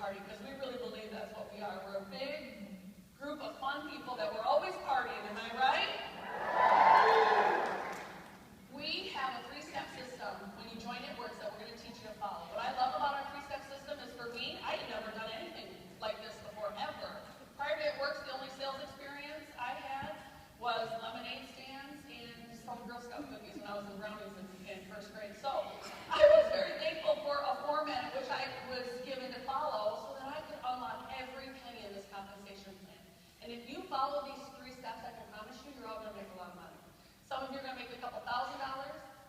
party, because we really believe that's what we are. We're a big group of fun people that we're always partying, am I right? We have a three-step system. When you join It Works that we're going to teach you to follow. What I love about our three-step system is, for me, I had never done anything like this before, ever. Prior to It Works, the only sales experience I had was lemonade stands and some Girl Scout cookies when I was in Brownies in first grade. So I was very thankful for a format which I was given to follow so that I could unlock every penny in this compensation plan. And if you follow these three steps, I can promise you, you're all going to make a lot of money. Some of you are going to make a couple $1,000,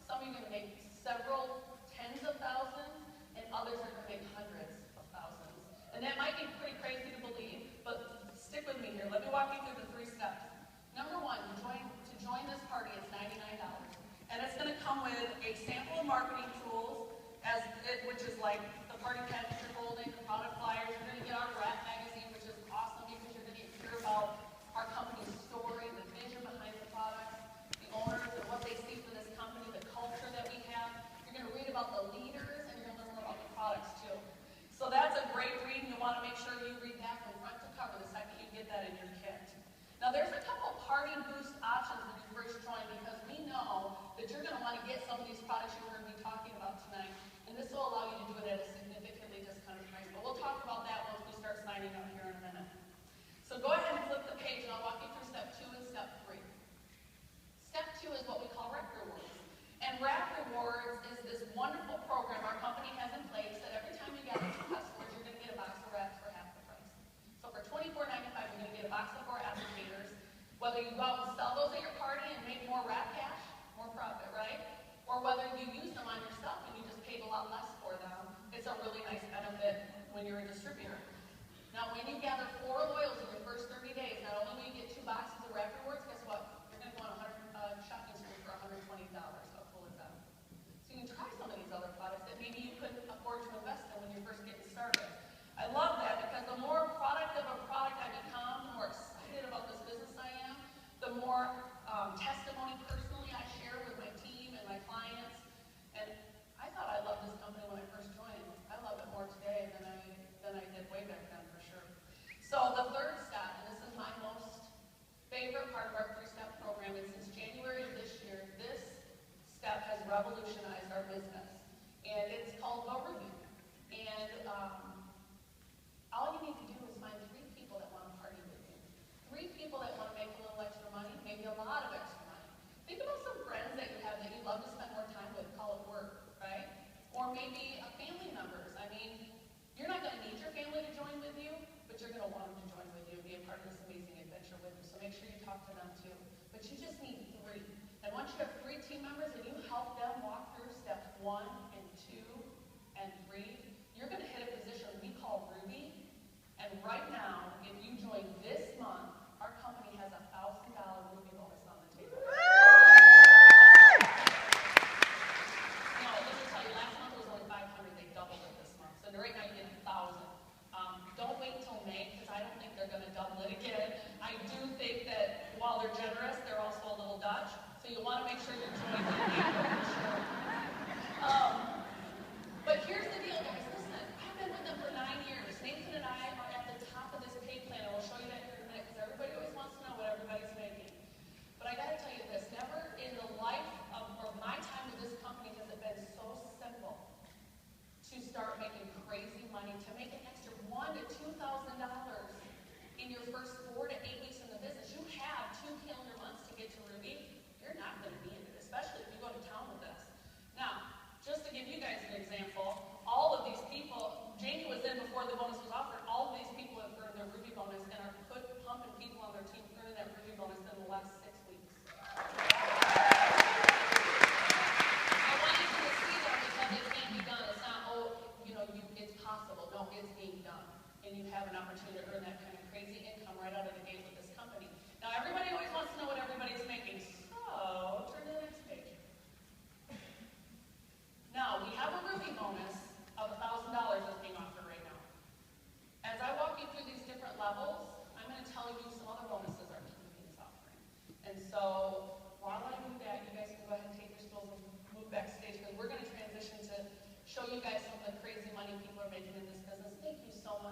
some of you are going to make several tens of thousands, and others are going to make hundreds of thousands. And that might be pretty crazy to believe, but stick with me here. Let me walk you through the three steps. Number one, to join this party, it's $99. And it's going to come with a sample of marketing tools, which is like the party pens you're holding, the product flyers. You're going to get our Rat magazine, which is awesome because you're going to hear about our company's story, the vision behind the products, the owners, and what they see for this company, the culture that we have. You're going to read about the leaders, and you're going to learn about the products too. So that's a great read, and you want to make sure you read that from front to cover the second you get that in your kit. Now, there's a couple party boost options when you first join, because we know that you're going to want to get some of these products you heard me talking about tonight, and this will allow you to do it at a significantly discounted price. But we'll talk about that once we start signing up here in a minute. So go ahead and flip the page, and I'll walk you through step 2 and step 3. Step 2 is what we call Rep Rewards. And Rep Rewards is this wonderful program our company has in place that every time you gather 2 customers, you're going to get a box of wraps for half the price. So for $24.95, you're going to get a box of 4 applicators. Whether you go out and sell those at your party and make more wrap cash, more profit, right? Or whether you use them on yourself and you just paid a lot less for them, it's a really nice benefit when you're a distributor. Now, when you gather 4 loyals in your first 30 days, not only will you get 2 boxes of Rep Rewards, guess what? You're going to go on a shopping spree for $120. How cool is that? So you can try some of these other products that maybe you couldn't afford to invest in when you're first getting started. I love that, because the more product of a product I become, the more excited about this business I am, the more testimony personally I share with my team and my clients. And I thought I loved this company when I first joined. I love it more today than I did way back then, for sure. So the third step, and this is my most favorite part of our 3-step program, and since January of this year, this step has revolutionized our business. And it's called Go Ruby. And all you need to do is find 3 people that want to party with you. 3 people that want to make a little extra money, maybe a lot of extra money. Think about some friends that you have that you'd love to spend more time with, call it work, right? Or maybe family members. I mean, you're not going to need your family to join with you, but you're going to want them to join with you and be a part of this amazing adventure with you. So make sure you talk to them too. But you just need 3. And once you have 3 team members and you help them walk through steps 1 and 2 and 3, you're going to hit a position we call Ruby. And right now, if you join this month, our company has a $1,000 Ruby bonus on the table. No, let me tell you, last month was only 500. They doubled it this month. So right now you get 1,000. Don't wait until May, because I don't think they're going to double it again. I do think that while they're generous, they're also a little Dutch. So you want to make sure you're joining in April for sure. But here's the deal, guys. Listen, I've been with them for 9 years. Nathan and I are at the top of this pay plan, and we'll show you that here in a minute, because everybody always wants to know what everybody's making. But I got to tell you this, never in the life of my time with this company has it been so simple to start making crazy money, to make an extra $1,000 to $2,000 in your first 4 to 8 weeks in the business. You have 2 calendar months to get to Ruby. You're not going to be in it, especially if you go to town with us. Now, just to give you guys an example, all of these people, Jamie was in before the bonus was offered, all of these people have earned their Ruby bonus and are pumping people on their team earning that Ruby bonus in the last 6 weeks. I want you to see that, because it can be done. It's not, it's possible. No, it's being done. And you have an opportunity to earn that kind of crazy income right out of the gate with this company. Now, everybody always wants to know what everybody's making. So, turn to the next page. Now, we have a Ruby bonus of $1,000 that's being offered right now. As I walk you through these different levels, I'm going to tell you some other bonuses our company is offering. And so, while I do that, you guys can go ahead and take your stools and move backstage, because we're going to transition to show you guys some of the crazy money people are making in this business. Thank you so much.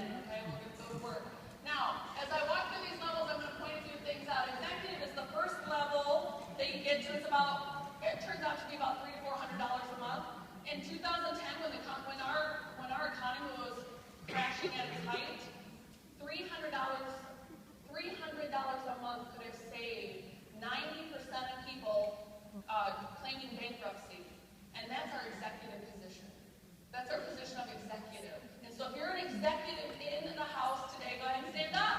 in, okay? We're going to go to work. Now, as I walk through these levels, I'm going to point a few things out. Executive is the first level that you get to. It turns out to be about $300 to $400 a month. In 2010, when our economy was crashing at its height, $300 a month could have saved 90% of people claiming bankruptcy. And that's our executive position. That's our position of executive. And so if you're an executive in the House today, go ahead and stand up.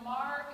Mark